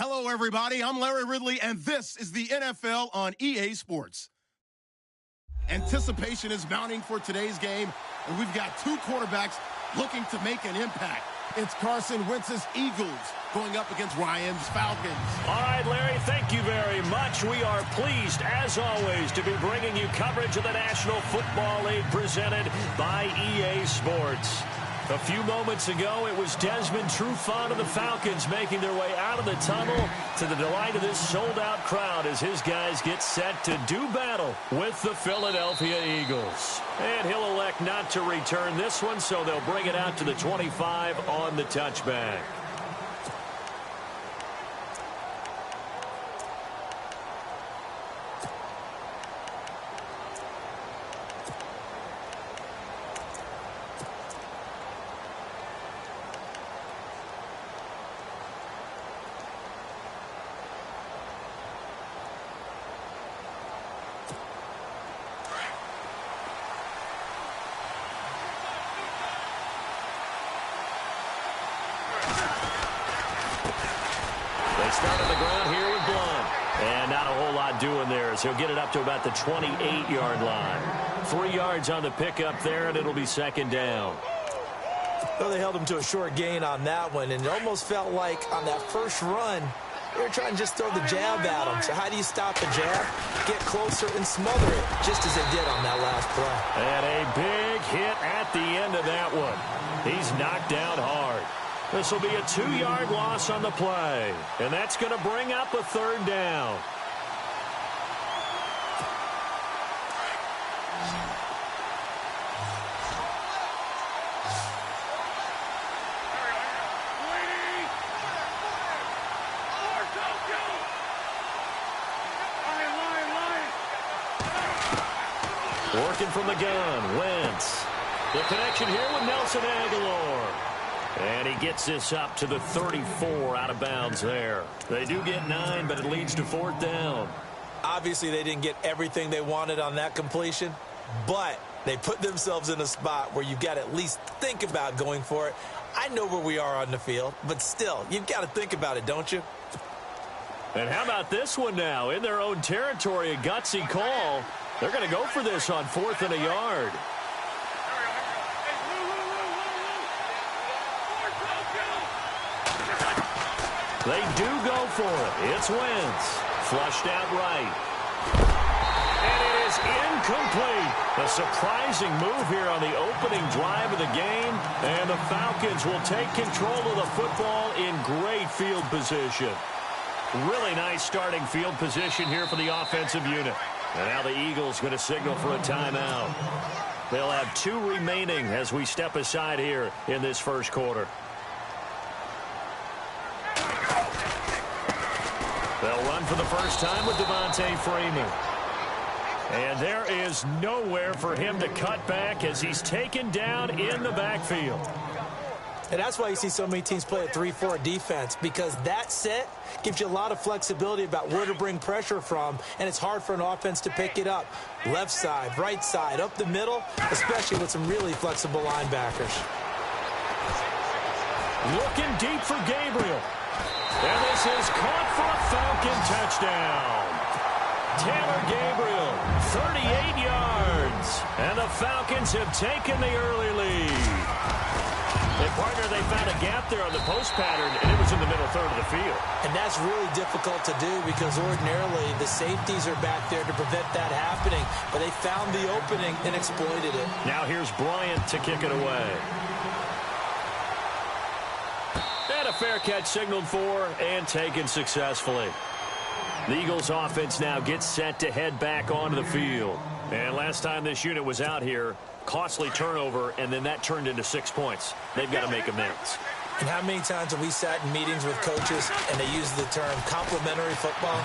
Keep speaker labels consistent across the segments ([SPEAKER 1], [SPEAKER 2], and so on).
[SPEAKER 1] Hello, everybody. I'm Larry Ridley, and this is the NFL on EA Sports. Anticipation is mounting for today's game, and we've got two quarterbacks looking to make an impact. It's Carson Wentz's Eagles going up against Ryan's Falcons.
[SPEAKER 2] All right, Larry, thank you very much. We are pleased, as always, to be bringing you coverage of the National Football League presented by EA Sports. A few moments ago, it was Desmond Trufant of the Falcons making their way out of the tunnel to the delight of this sold-out crowd as his guys get set to do battle with the Philadelphia Eagles. And he'll elect not to return this one, so they'll bring it out to the 25 on the touchback. Start on the ground here with Blunt. And not a whole lot doing there as he'll get it up to about the 28-yard line. 3 yards on the pickup there, and it'll be second down.
[SPEAKER 3] Well, they held him to a short gain on that one, and it almost felt like on that first run, they were trying to just throw the jab at him. So how do you stop the jab? Get closer and smother it, just as they did on that last play.
[SPEAKER 2] And a big hit at the end of that one. He's knocked down hard. This will be a 2-yard loss on the play. And that's going to bring up a third down. Working from the gun, Wentz. The connection here with Nelson Aguilar. And he gets this up to the 34 out of bounds there. They do get 9, but it leads to fourth down.
[SPEAKER 3] Obviously, they didn't get everything they wanted on that completion, but they put themselves in a spot where you've got to at least think about going for it. I know where we are on the field, but still, you've got to think about it, don't you?
[SPEAKER 2] And how about this one now? In their own territory, a gutsy call. They're going to go for this on 4th and a yard. They do go for it. It's Wentz. Flushed out right. And it is incomplete. A surprising move here on the opening drive of the game. And the Falcons will take control of the football in great field position. Really nice starting field position here for the offensive unit. And now the Eagles going to signal for a timeout. They'll have 2 remaining as we step aside here in this first quarter. They'll run for the first time with Devontae Freeman. And there is nowhere for him to cut back as he's taken down in the backfield.
[SPEAKER 3] And that's why you see so many teams play a 3-4 defense, because that set gives you a lot of flexibility about where to bring pressure from, and it's hard for an offense to pick it up. Left side, right side, up the middle, especially with some really flexible linebackers.
[SPEAKER 2] Looking deep for Gabriel. And this is caught for a Falcon touchdown. Taylor Gabriel, 38 yards. And the Falcons have taken the early lead. And, partner, they found a gap there on the post pattern, and it was in the middle third of the field.
[SPEAKER 3] And that's really difficult to do because ordinarily the safeties are back there to prevent that happening. But they found the opening and exploited it.
[SPEAKER 2] Now here's Bryant to kick it away. And a fair catch signaled for and taken successfully. The Eagles offense now gets set to head back onto the field. And last time this unit was out here, costly turnover, and then that turned into 6 points. They've got to make amends.
[SPEAKER 3] And how many times have we sat in meetings with coaches and they use the term complementary football?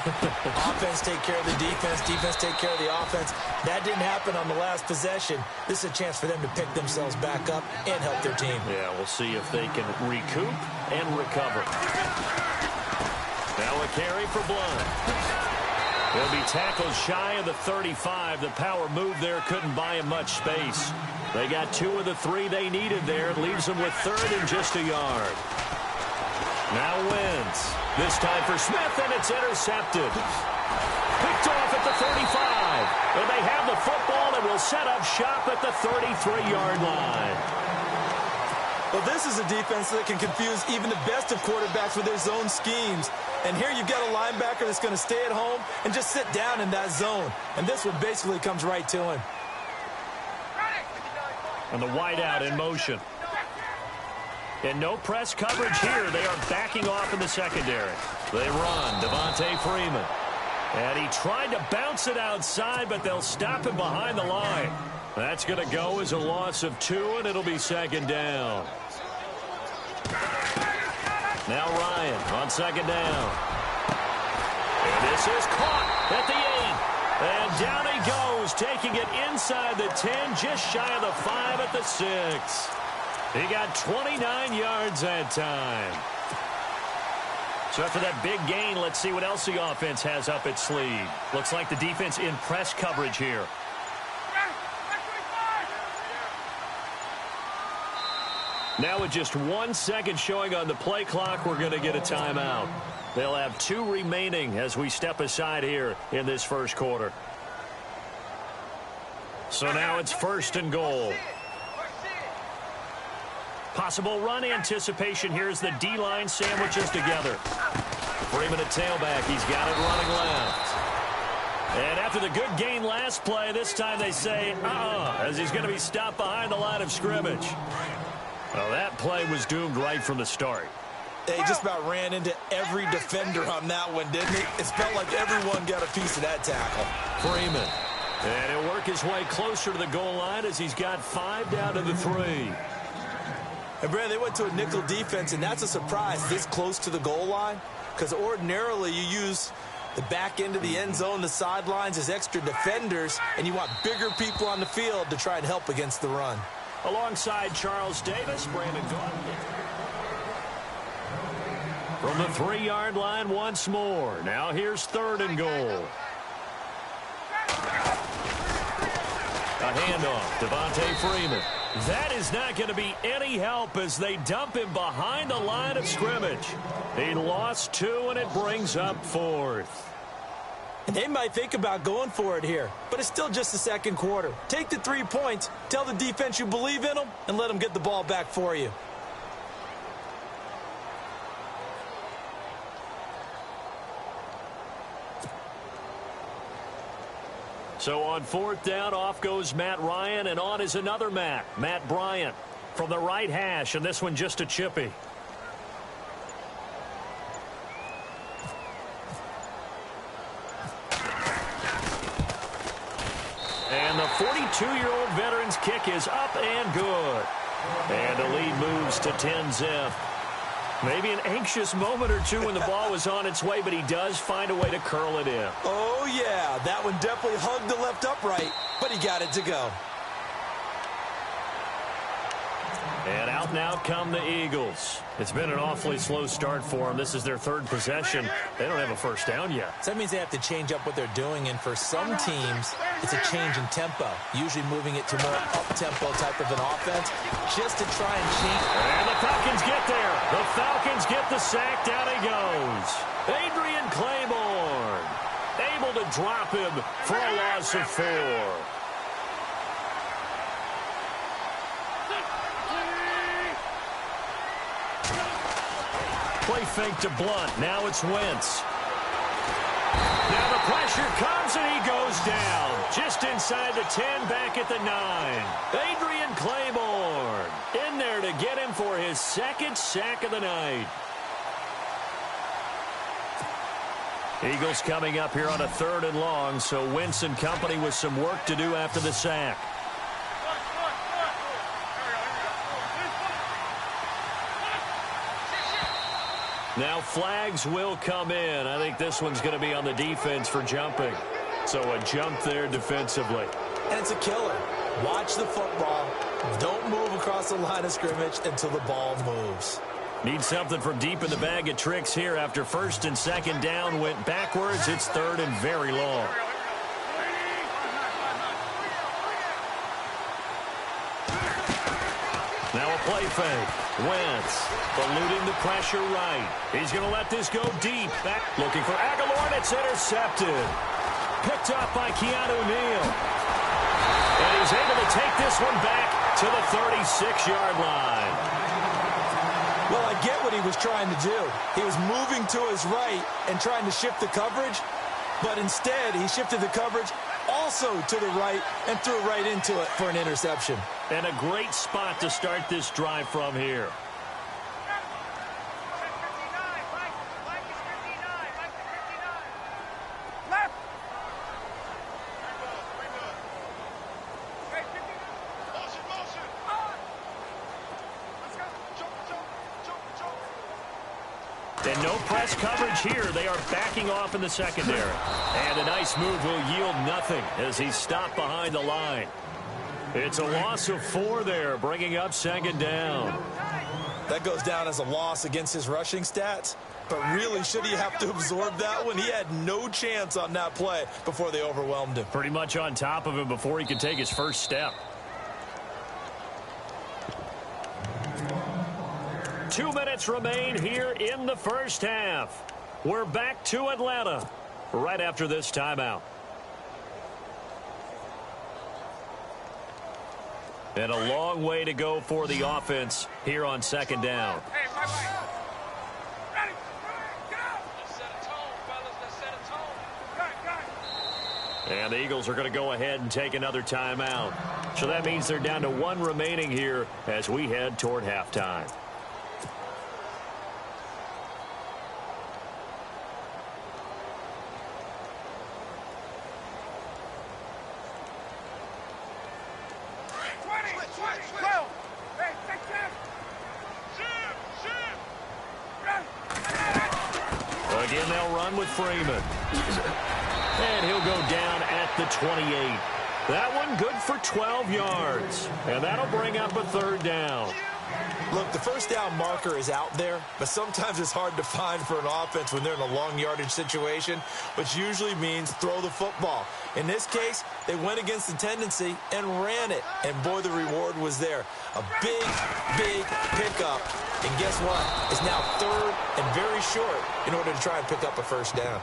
[SPEAKER 3] Offense take care of the defense, defense take care of the offense. That didn't happen on the last possession. This is a chance for them to pick themselves back up and help their team.
[SPEAKER 2] Yeah, we'll see if they can recoup and recover. Now a carry for Blunt. He'll be tackled shy of the 35. The power move there couldn't buy him much space. They got 2 of the 3 they needed there. It leaves them with 3rd and just a yard. Now Wentz. This time for Smith, and it's intercepted. Picked off at the 35. And they have the football and will set up shop at the 33-yard line.
[SPEAKER 3] Well, this is a defense that can confuse even the best of quarterbacks with their zone schemes. And here you've got a linebacker that's going to stay at home and just sit down in that zone. And this one basically comes right to him.
[SPEAKER 2] And the wideout in motion. And no press coverage here. They are backing off in the secondary. They run. Devontae Freeman. And he tried to bounce it outside, but they'll stop him behind the line. That's going to go as a loss of 2, and it'll be second down. Now Ryan on second down. And this is caught at the 8. And down he goes, taking it inside the 10, just shy of the 5 at the 6. He got 29 yards that time. So after that big gain, let's see what else the offense has up its sleeve. Looks like the defense in press coverage here. Now with just 1 second showing on the play clock, we're going to get a timeout. They'll have 2 remaining as we step aside here in this first quarter. So now it's 1st and goal. Possible run anticipation. Here's the D-line sandwiches together. Freeman at tailback. He's got it running left. And after the good gain last play, this time they say, as he's going to be stopped behind the line of scrimmage. Well, that play was doomed right from the start.
[SPEAKER 3] He just about ran into every defender on that one, didn't he? It felt like everyone got a piece of that tackle.
[SPEAKER 2] Freeman. And he'll work his way closer to the goal line as he's got 5 down to the 3.
[SPEAKER 3] And, Brad, they went to a nickel defense, and that's a surprise this close to the goal line, because ordinarily you use the back end of the end zone, the sidelines as extra defenders, and you want bigger people on the field to try and help against the run.
[SPEAKER 2] Alongside Charles Davis, Brandon Gordon. From the 3-yard line once more. Now here's 3rd and goal. A handoff, Devontae Freeman. That is not going to be any help as they dump him behind the line of scrimmage. He lost 2, and it brings up 4th.
[SPEAKER 3] And they might think about going for it here, but it's still just the second quarter. Take the 3 points, tell the defense you believe in them, and let them get the ball back for you.
[SPEAKER 2] So on 4th down, off goes Matt Ryan, and on is another Matt Bryant from the right hash, and this one just a chippy. And the 42-year-old veteran's kick is up and good. And the lead moves to 10-zip. Maybe an anxious moment or two when the ball was on its way, but he does find a way to curl it in.
[SPEAKER 3] Oh, yeah, that one definitely hugged the left upright, but he got it to go.
[SPEAKER 2] And out now come the Eagles. It's been an awfully slow start for them. This is their 3rd possession. They don't have a first down yet.
[SPEAKER 3] So that means they have to change up what they're doing, and for some teams, it's a change in tempo, usually moving it to more up-tempo type of an offense, just to try and change.
[SPEAKER 2] And the Falcons get there. The Falcons get the sack. Down he goes. Adrian Claiborne able to drop him for a loss of 4. Play fake to Blunt. Now it's Wentz. Now the pressure comes and he goes down. Just inside the 10, back at the 9. Adrian Claiborne in there to get him for his 2nd sack of the night. Eagles coming up here on a 3rd and long, so Wentz and company with some work to do after the sack. Now flags will come in. I think this one's going to be on the defense for jumping. So a jump there defensively.
[SPEAKER 3] And it's a killer. Watch the football. Don't move across the line of scrimmage until the ball moves.
[SPEAKER 2] Need something from deep in the bag of tricks here after 1st and 2nd down went backwards. It's 3rd and very long. Now a play fake. Wentz eluding the pressure right. He's going to let this go deep. Back looking for Aguilar, and it's intercepted. Picked up by Keanu Neal. And he's able to take this one back to the 36-yard line.
[SPEAKER 3] Well, I get what he was trying to do. He was moving to his right and trying to shift the coverage, but instead he shifted the coverage also to the right and threw right into it for an interception.
[SPEAKER 2] And a great spot to start this drive from here. And no press coverage here. They are backing off in the secondary. And a nice move will yield nothing as he's stopped behind the line. It's a loss of 4 there, bringing up second down.
[SPEAKER 3] That goes down as a loss against his rushing stats. But really, should he have to absorb that one? He had no chance on that play before they overwhelmed him.
[SPEAKER 2] Pretty much on top of him before he could take his first step. 2 minutes remain here in the first half. We're back to Atlanta right after this timeout. And a long way to go for the offense here on second down.
[SPEAKER 4] Hey, right. Ready. Get out. Let's set a tone, fellas. Let's set a tone. Got it.
[SPEAKER 2] And the Eagles are going to go ahead and take another timeout. So that means they're down to 1 remaining here as we head toward halftime. Again, they'll run with Freeman. And he'll go down at the 28. That one good for 12 yards. And that'll bring up a third down.
[SPEAKER 3] Look, the first down marker is out there, but sometimes it's hard to find for an offense when they're in a long yardage situation, which usually means throw the football. In this case, they went against the tendency and ran it. And boy, the reward was there. A big pickup. And guess what? It's now third and very short in order to try and pick up a first down.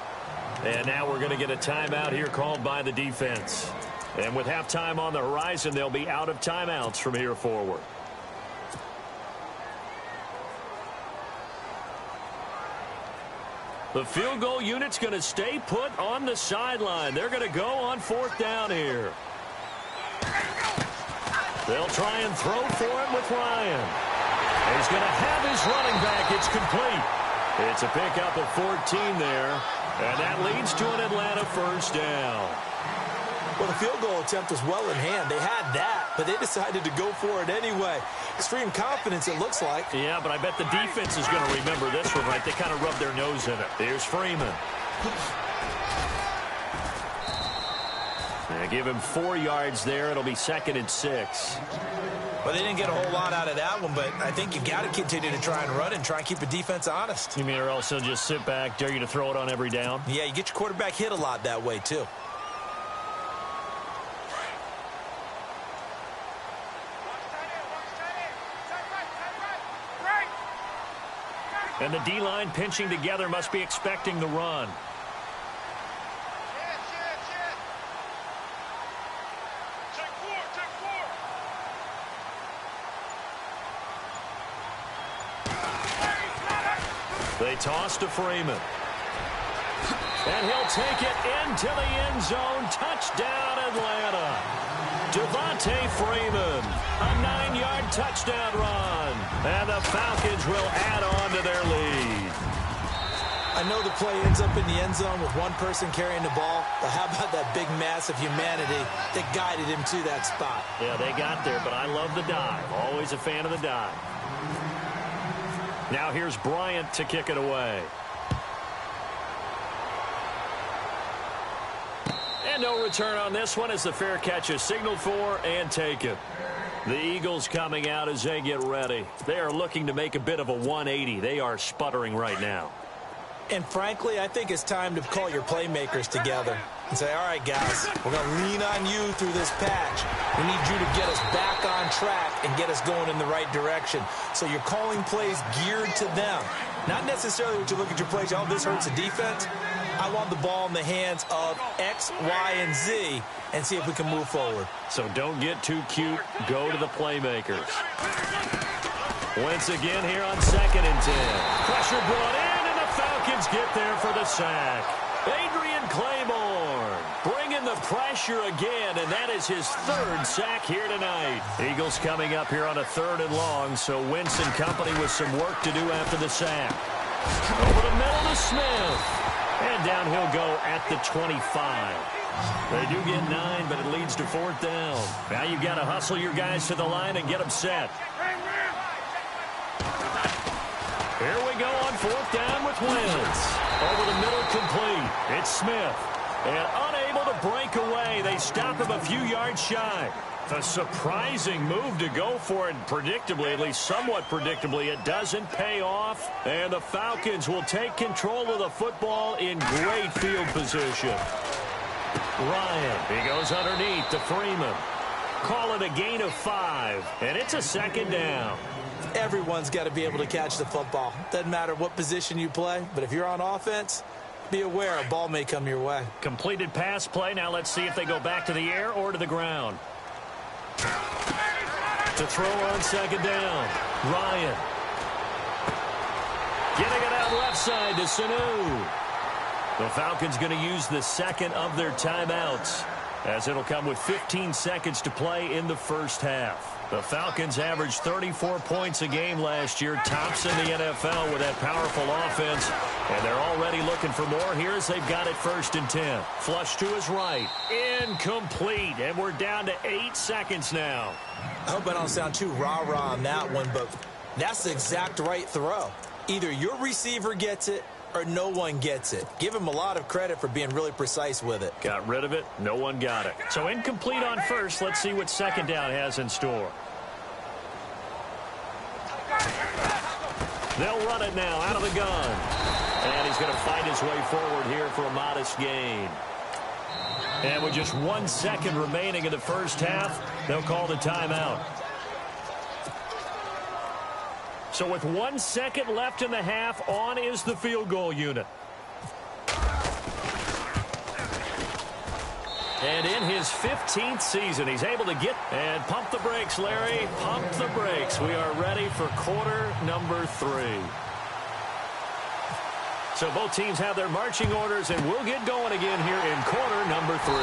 [SPEAKER 2] And now we're going to get a timeout here called by the defense. And with halftime on the horizon, they'll be out of timeouts from here forward. The field goal unit's going to stay put on the sideline. They're going to go on 4th down here. They'll try and throw for it with Ryan. He's going to have his running back. It's complete. It's a pickup of 14 there. And that leads to an Atlanta first down.
[SPEAKER 3] Well, the field goal attempt was well in hand. They had that, but they decided to go for it anyway. Extreme confidence, it looks like.
[SPEAKER 2] Yeah, but I bet the defense is going to remember this one, right? They kind of rubbed their nose in it. Here's Freeman. They give him 4 yards there. It'll be 2nd and 6.
[SPEAKER 3] Well, they didn't get a whole lot out of that one, but I think you got to continue to try and run and try and keep the defense honest.
[SPEAKER 2] You mean or else they'll just sit back, dare you to throw it on every down?
[SPEAKER 3] Yeah, you get your quarterback hit a lot that way, too.
[SPEAKER 2] And the D-line pinching together must be expecting the run. They toss to Freeman. And he'll take it into the end zone. Touchdown, Atlanta. Devontae Freeman, a 9-yard touchdown run. And the Falcons will add on to their lead.
[SPEAKER 3] I know the play ends up in the end zone with one person carrying the ball, but how about that big mass of humanity that guided him to that spot?
[SPEAKER 2] Yeah, they got there, but I love the dive. Always a fan of the dive. Now here's Bryant to kick it away. And no return on this one as the fair catch is signaled for and taken. The Eagles coming out as they get ready. They are looking to make a bit of a 180. They are sputtering right now.
[SPEAKER 3] And frankly, I think it's time to call your playmakers together. and say, all right, guys, we're going to lean on you through this patch. We need you to get us back on track and get us going in the right direction. So you're calling plays geared to them. Not necessarily what you look at your plays, oh, this hurts the defense. I want the ball in the hands of X, Y, and Z and see if we can move forward.
[SPEAKER 2] So don't get too cute. Go to the playmakers. Wentz again here on 2nd and 10. Pressure brought in, and the Falcons get there for the sack. Adrian Claiborne bringing the pressure again, and that is his 3rd sack here tonight. Eagles coming up here on a 3rd and long, so Wentz and company with some work to do after the sack. Over the middle to Smith. And down he'll go at the 25. They do get 9, but it leads to 4th down. Now you've got to hustle your guys to the line and get them set. Here we go on 4th down with Wentz. Over the middle, complete. It's Smith. And unable to break away. They stop him a few yards shy. A surprising move to go for it. Predictably, at least somewhat predictably, it doesn't pay off. And the Falcons will take control of the football in great field position. Ryan, he goes underneath to Freeman. Call it a gain of 5, and it's a 2nd down.
[SPEAKER 3] Everyone's got to be able to catch the football. Doesn't matter what position you play, but if you're on offense, be aware a ball may come your way.
[SPEAKER 2] Completed pass play. Now let's see if they go back to the air or to the ground. To throw on 2nd down. Ryan. Getting it out left side to Sanu. The Falcons going to use the 2nd of their timeouts, as it'll come with 15 seconds to play in the first half. The Falcons averaged 34 points a game last year, tops in the NFL with that powerful offense, and they're already looking for more here as they've got it 1st and 10. Flush to his right. Incomplete, and we're down to 8 seconds now.
[SPEAKER 3] I hope I don't sound too rah-rah on that one, but that's the exact right throw. Either your receiver gets it or no one gets it. Give him a lot of credit for being really precise with it.
[SPEAKER 2] Got rid of it. No one got it. So incomplete on 1st. Let's see what 2nd down has in store. They'll run it now out of the gun. And he's going to fight his way forward here for a modest gain. And with just 1 second remaining in the first half, they'll call the timeout. So with 1 second left in the half, on is the field goal unit. And in his 15th season, he's able to get and pump the brakes, Larry. Pump the brakes. We are ready for quarter number 3. So both teams have their marching orders, and we'll get going again here in quarter number 3.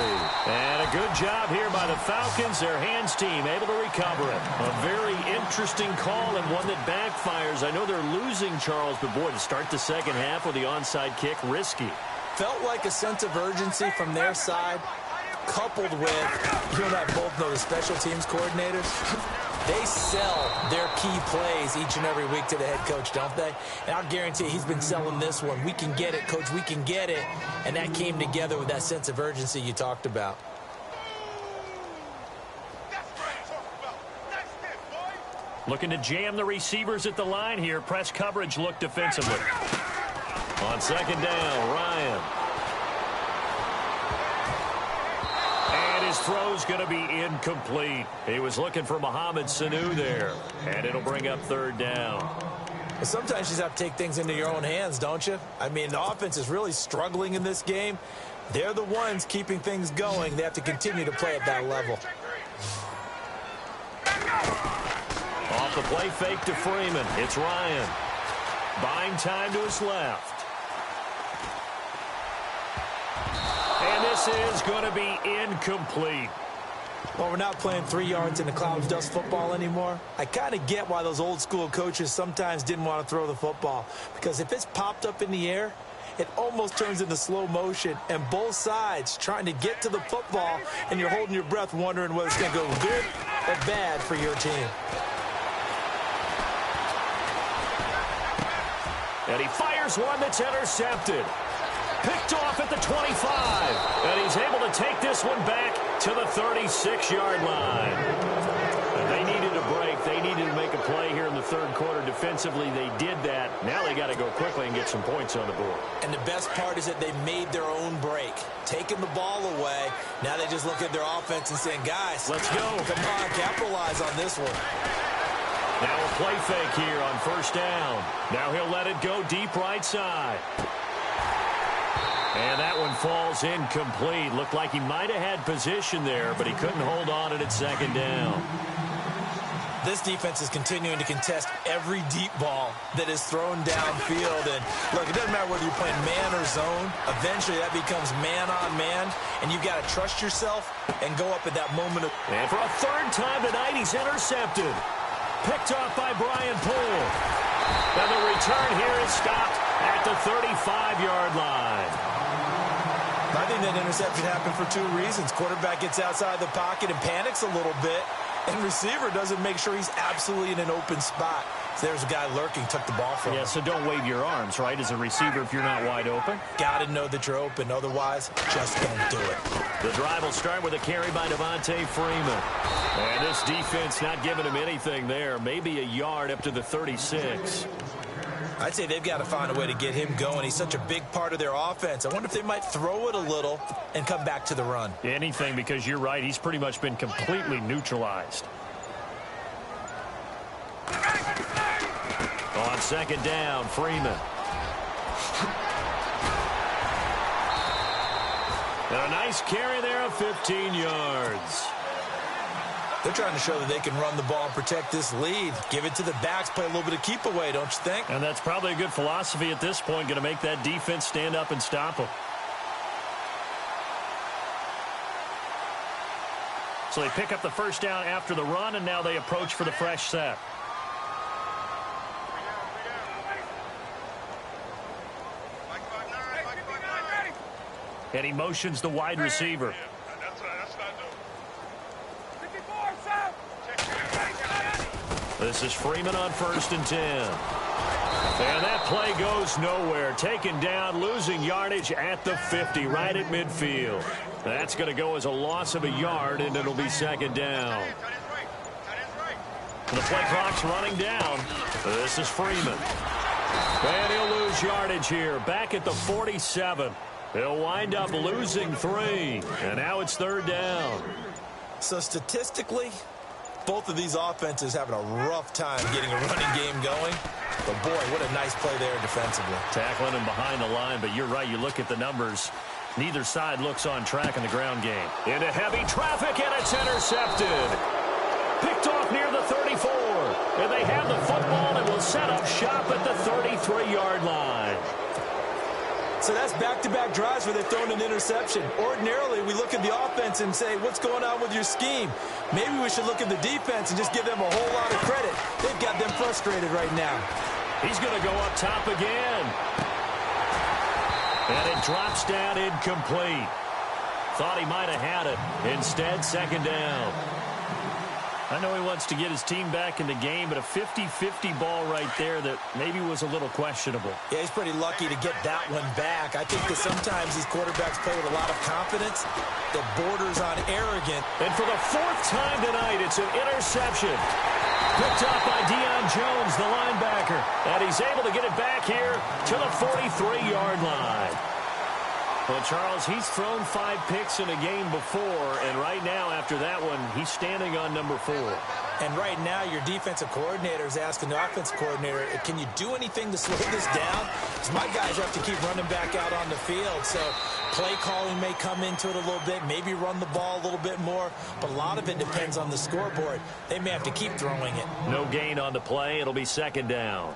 [SPEAKER 2] And a good job here by the Falcons, their hands team, able to recover it. A very interesting call and one that backfires. I know they're losing, Charles, but boy, to start the second half with the onside kick, risky.
[SPEAKER 3] Felt like a sense of urgency from their side, coupled with, you and I both know the special teams coordinators. They sell their key plays each and every week to the head coach, don't they? And I'll guarantee he's been selling this one. We can get it, coach. We can get it. And that came together with that sense of urgency you talked about.
[SPEAKER 2] Looking to jam the receivers at the line here. Press coverage look defensively. On 2nd down, Ryan. His throw's going to be incomplete. He was looking for Mohamed Sanu there, and it'll bring up 3rd down.
[SPEAKER 3] Well, sometimes you just have to take things into your own hands, don't you? I mean, the offense is really struggling in this game. They're the ones keeping things going. They have to continue to play at that level.
[SPEAKER 2] Off the play fake to Freeman. It's Ryan. Buying time to his left. And this is going to be incomplete.
[SPEAKER 3] Well, we're not playing 3 yards in the cloud of dust football anymore. I kind of get why those old school coaches sometimes didn't want to throw the football. Because if it's popped up in the air, it almost turns into slow motion. And both sides trying to get to the football, and you're holding your breath wondering whether it's going to go good or bad for your team.
[SPEAKER 2] And he fires one that's intercepted. Picked off at the 25. And he's able to take this one back to the 36-yard line. And they needed a break. They needed to make a play here in the third quarter. Defensively, they did that. Now they got to go quickly and get some points on the board.
[SPEAKER 3] And the best part is that they made their own break. Taking the ball away. Now they just look at their offense and saying, guys,
[SPEAKER 2] let's go.
[SPEAKER 3] Come on, capitalize on this one.
[SPEAKER 2] Now a play fake here on first down. Now he'll let it go deep right side. And that one falls incomplete. Looked like he might have had position there, but he couldn't hold on at second down.
[SPEAKER 3] This defense is continuing to contest every deep ball that is thrown downfield. And, look, it doesn't matter whether you're playing man or zone. Eventually, that becomes man-on-man, and you've got to trust yourself and go up at that moment.
[SPEAKER 2] And for a third time tonight, he's intercepted. Picked off by Brian Poole. And the return here is stopped at the 35-yard line.
[SPEAKER 3] I think that interception happened for two reasons. Quarterback gets outside the pocket and panics a little bit, and receiver doesn't make sure he's absolutely in an open spot. So there's a guy lurking, took the ball from him.
[SPEAKER 2] Yeah, so don't wave your arms, right, as a receiver if you're not wide open.
[SPEAKER 3] Got to know that you're open. Otherwise, just don't do it.
[SPEAKER 2] The drive will start with a carry by Devontae Freeman. And this defense not giving him anything there. Maybe a yard up to the 36.
[SPEAKER 3] I'd say they've got to find a way to get him going. He's such a big part of their offense. I wonder if they might throw it a little and come back to the run.
[SPEAKER 2] Anything, because you're right. He's pretty much been completely neutralized. On second down, Freeman. And a nice carry there of 15 yards.
[SPEAKER 3] They're trying to show that they can run the ball and protect this lead. Give it to the backs, play a little bit of keep away, don't you think?
[SPEAKER 2] And that's probably a good philosophy at this point, going to make that defense stand up and stop them. So they pick up the first down after the run, and now they approach for the fresh set. And he motions the wide receiver. This is Freeman on 1st and 10. And that play goes nowhere. Taken down, losing yardage at the 50, right at midfield. That's going to go as a loss of a yard, and it'll be second down. The play clock's running down. This is Freeman. And he'll lose yardage here, back at the 47. He'll wind up losing 3. And now it's third down.
[SPEAKER 3] So statistically, both of these offenses having a rough time getting a running game going. But, boy, what a nice play there defensively.
[SPEAKER 2] Tackling him behind the line, but you're right. You look at the numbers. Neither side looks on track in the ground game. Into heavy traffic, and it's intercepted. Picked off near the 34. And they have the football and will set up shop at the 33-yard line.
[SPEAKER 3] So that's back-to-back drives where they've thrown an interception. Ordinarily, we look at the offense and say, what's going on with your scheme? Maybe we should look at the defense and just give them a whole lot of credit. They've got them frustrated right now.
[SPEAKER 2] He's going to go up top again. And it drops down incomplete. Thought he might have had it. Instead, second down. I know he wants to get his team back in the game, but a 50-50 ball right there that maybe was a little questionable.
[SPEAKER 3] Yeah, he's pretty lucky to get that one back. I think that sometimes these quarterbacks play with a lot of confidence that borders on arrogant.
[SPEAKER 2] And for the 4th time tonight, it's an interception. Picked up by Deion Jones, the linebacker. And he's able to get it back here to the 43-yard line. Well, Charles, he's thrown 5 picks in a game before, and right now, after that one, he's standing on number 4.
[SPEAKER 3] And right now, your defensive coordinator is asking the offensive coordinator, can you do anything to slow this down? Because my guys have to keep running back out on the field, so play calling may come into it a little bit, maybe run the ball a little bit more, but a lot of it depends on the scoreboard. They may have to keep throwing it.
[SPEAKER 2] No gain on the play. It'll be second down.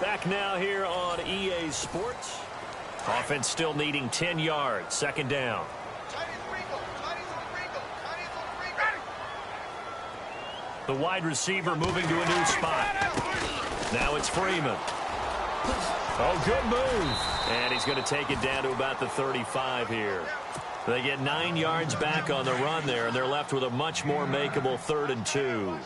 [SPEAKER 2] Back now here on EA Sports. Offense still needing 10 yards. Second down. The wide receiver moving to a new spot. Now it's Freeman. Oh, good move. And he's going to take it down to about the 35 here. They get 9 yards back on the run there, and they're left with a much more makeable 3rd and 2.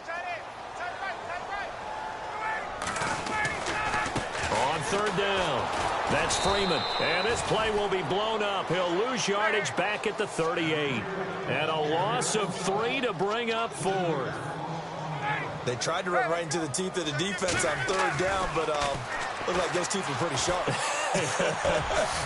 [SPEAKER 2] On third down. That's Freeman. And this play will be blown up. He'll lose yardage back at the 38. And a loss of 3 to bring up 4th.
[SPEAKER 3] They tried to run right into the teeth of the defense on 3rd down, but looked like those teeth were pretty sharp.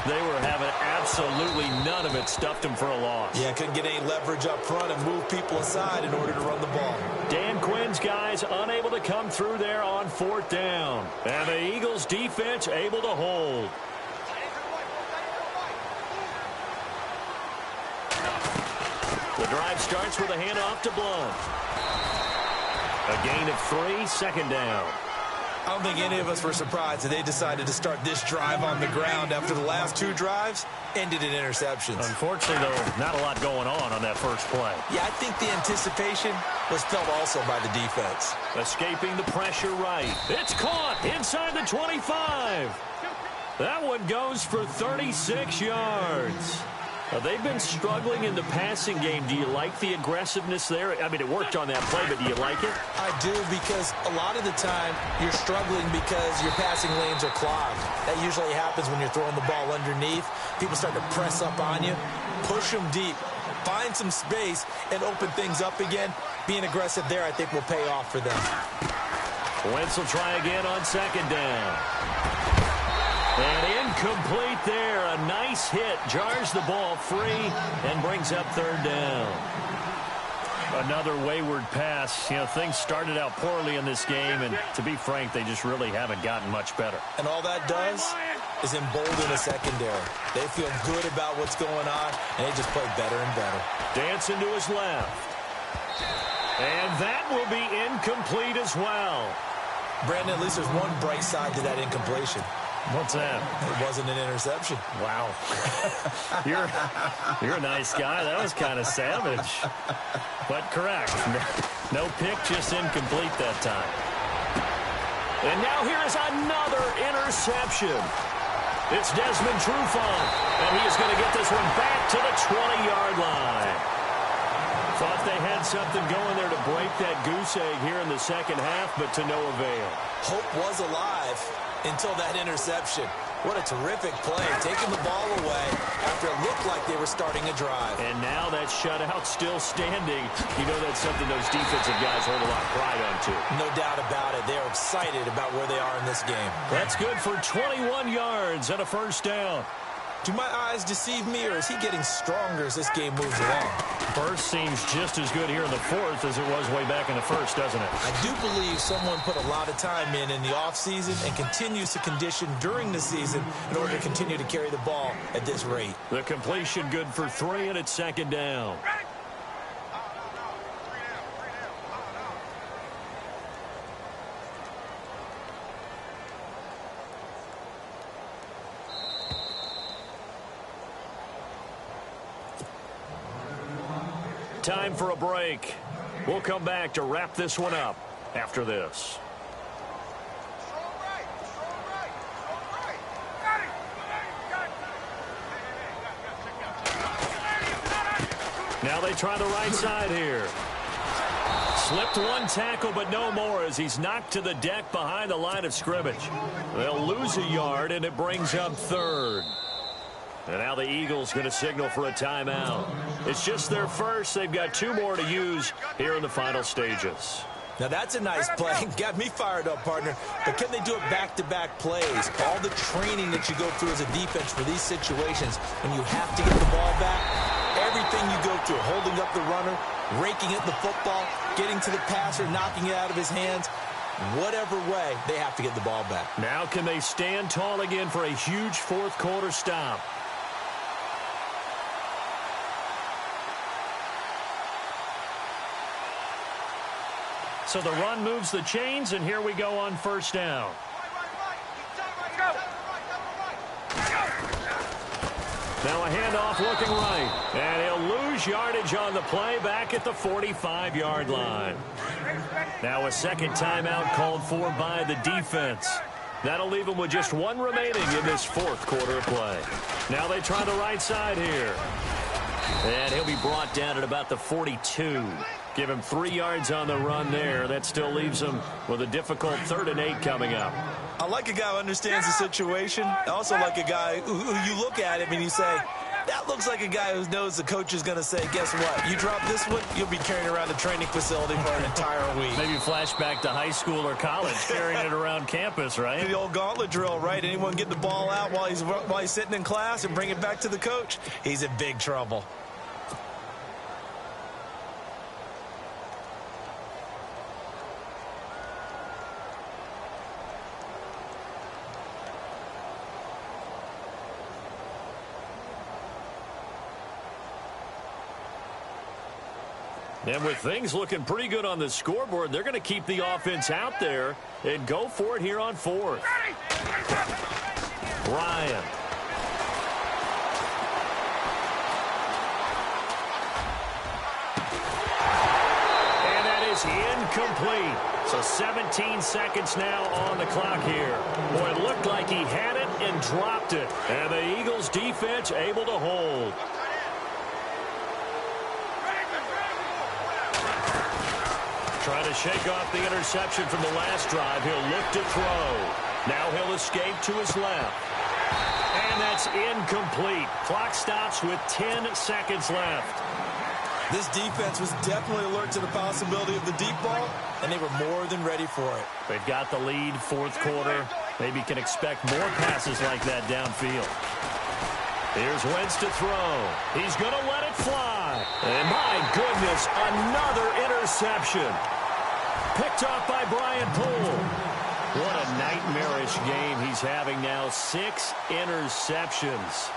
[SPEAKER 2] They were having absolutely none of it. Stuffed them for a loss.
[SPEAKER 3] Yeah, couldn't get any leverage up front and move people aside in order to run the ball.
[SPEAKER 2] Dan Quinn's guys unable to come through there on 4th down. And the Eagles defense able to hold. The drive starts with a handoff to Blunt. A gain of 3, 2nd down.
[SPEAKER 3] I don't think any of us were surprised that they decided to start this drive on the ground after the last 2 drives ended in interceptions.
[SPEAKER 2] Unfortunately, though, not a lot going on that first play.
[SPEAKER 3] Yeah, I think the anticipation was felt also by the defense.
[SPEAKER 2] Escaping the pressure right. It's caught inside the 25. That one goes for 36 yards. They've been struggling in the passing game. Do you like the aggressiveness there? I mean, it worked on that play, but do you like it?
[SPEAKER 3] I do, because a lot of the time you're struggling because your passing lanes are clogged. That usually happens when you're throwing the ball underneath. People start to press up on you, push them deep, find some space, and open things up again. Being aggressive there, I think, will pay off for them.
[SPEAKER 2] Wentz will try again on 2nd down. And incomplete there. A nice hit. Jars the ball free and brings up 3rd down. Another wayward pass. You know, things started out poorly in this game, and to be frank, they just really haven't gotten much better.
[SPEAKER 3] And all that does is embolden a secondary. They feel good about what's going on, and they just play better and better.
[SPEAKER 2] Dancing to his left. And that will be incomplete as well.
[SPEAKER 3] Brandon, at least there's one bright side to that incompletion.
[SPEAKER 2] What's that?
[SPEAKER 3] It wasn't an interception.
[SPEAKER 2] Wow. You're a nice guy. That was kind of savage. But correct. No pick, just incomplete that time. And now here is another interception. It's Desmond Trufant, and he is going to get this one back to the 20-yard line. Thought they had something going there to break that goose egg here in the second half, but to no avail.
[SPEAKER 3] Hope was alive until that interception. What a terrific play, taking the ball away after it looked like they were starting a drive.
[SPEAKER 2] And now that shutout still standing. You know that's something those defensive guys hold a lot of pride on, too.
[SPEAKER 3] No doubt about it. They're excited about where they are in this game.
[SPEAKER 2] That's good for 21 yards and a 1st down.
[SPEAKER 3] Do my eyes deceive me, or is he getting stronger as this game moves along?
[SPEAKER 2] First seems just as good here in the 4th as it was way back in the 1st, doesn't it?
[SPEAKER 3] I do believe someone put a lot of time in the offseason and continues to condition during the season in order to continue to carry the ball at this rate.
[SPEAKER 2] The completion good for 3, and it's 2nd down. Time for a break. We'll come back to wrap this one up after this. Now they try the right side here. Slipped one tackle, but no more as he's knocked to the deck behind the line of scrimmage. They'll lose a yard, and it brings up 3rd. And now the Eagles going to signal for a timeout. It's just their first. They've got 2 more to use here in the final stages.
[SPEAKER 3] Now that's a nice play. Got me fired up, partner. But can they do it back-to-back plays? All the training that you go through as a defense for these situations, when you have to get the ball back, everything you go through, holding up the runner, raking at the football, getting to the passer, knocking it out of his hands, whatever way, they have to get the ball back.
[SPEAKER 2] Now can they stand tall again for a huge 4th quarter stop? So the run moves the chains, and here we go on 1st down. Now a handoff looking right, and he'll lose yardage on the play back at the 45-yard line. Now a second timeout called for by the defense. That'll leave them with just 1 remaining in this 4th quarter of play. Now they try the right side here. And he'll be brought down at about the 42. Give him 3 yards on the run there. That still leaves him with a difficult 3rd and 8 coming up.
[SPEAKER 3] I like a guy who understands the situation. I also like a guy who you look at him and you say, that looks like a guy who knows the coach is going to say, guess what? You drop this one, you'll be carrying around the training facility for an entire week.
[SPEAKER 2] Maybe flashback to high school or college, carrying it around campus, right?
[SPEAKER 3] The old gauntlet drill, right? Anyone get the ball out while he's sitting in class and bring it back to the coach? He's in big trouble.
[SPEAKER 2] And with things looking pretty good on the scoreboard, they're going to keep the offense out there and go for it here on 4th. Ryan. And that is incomplete. So 17 seconds now on the clock here. Boy, it looked like he had it and dropped it. And the Eagles defense able to hold. Trying to shake off the interception from the last drive. He'll look to throw. Now he'll escape to his left. And that's incomplete. Clock stops with 10 seconds left.
[SPEAKER 3] This defense was definitely alert to the possibility of the deep ball, and they were more than ready for it.
[SPEAKER 2] They've got the lead, 4th quarter. Maybe can expect more passes like that downfield. Here's Wentz to throw. He's going to let it fly. And my goodness, another interception. Picked off by Brian Poole. What a nightmarish game he's having now. 6 interceptions.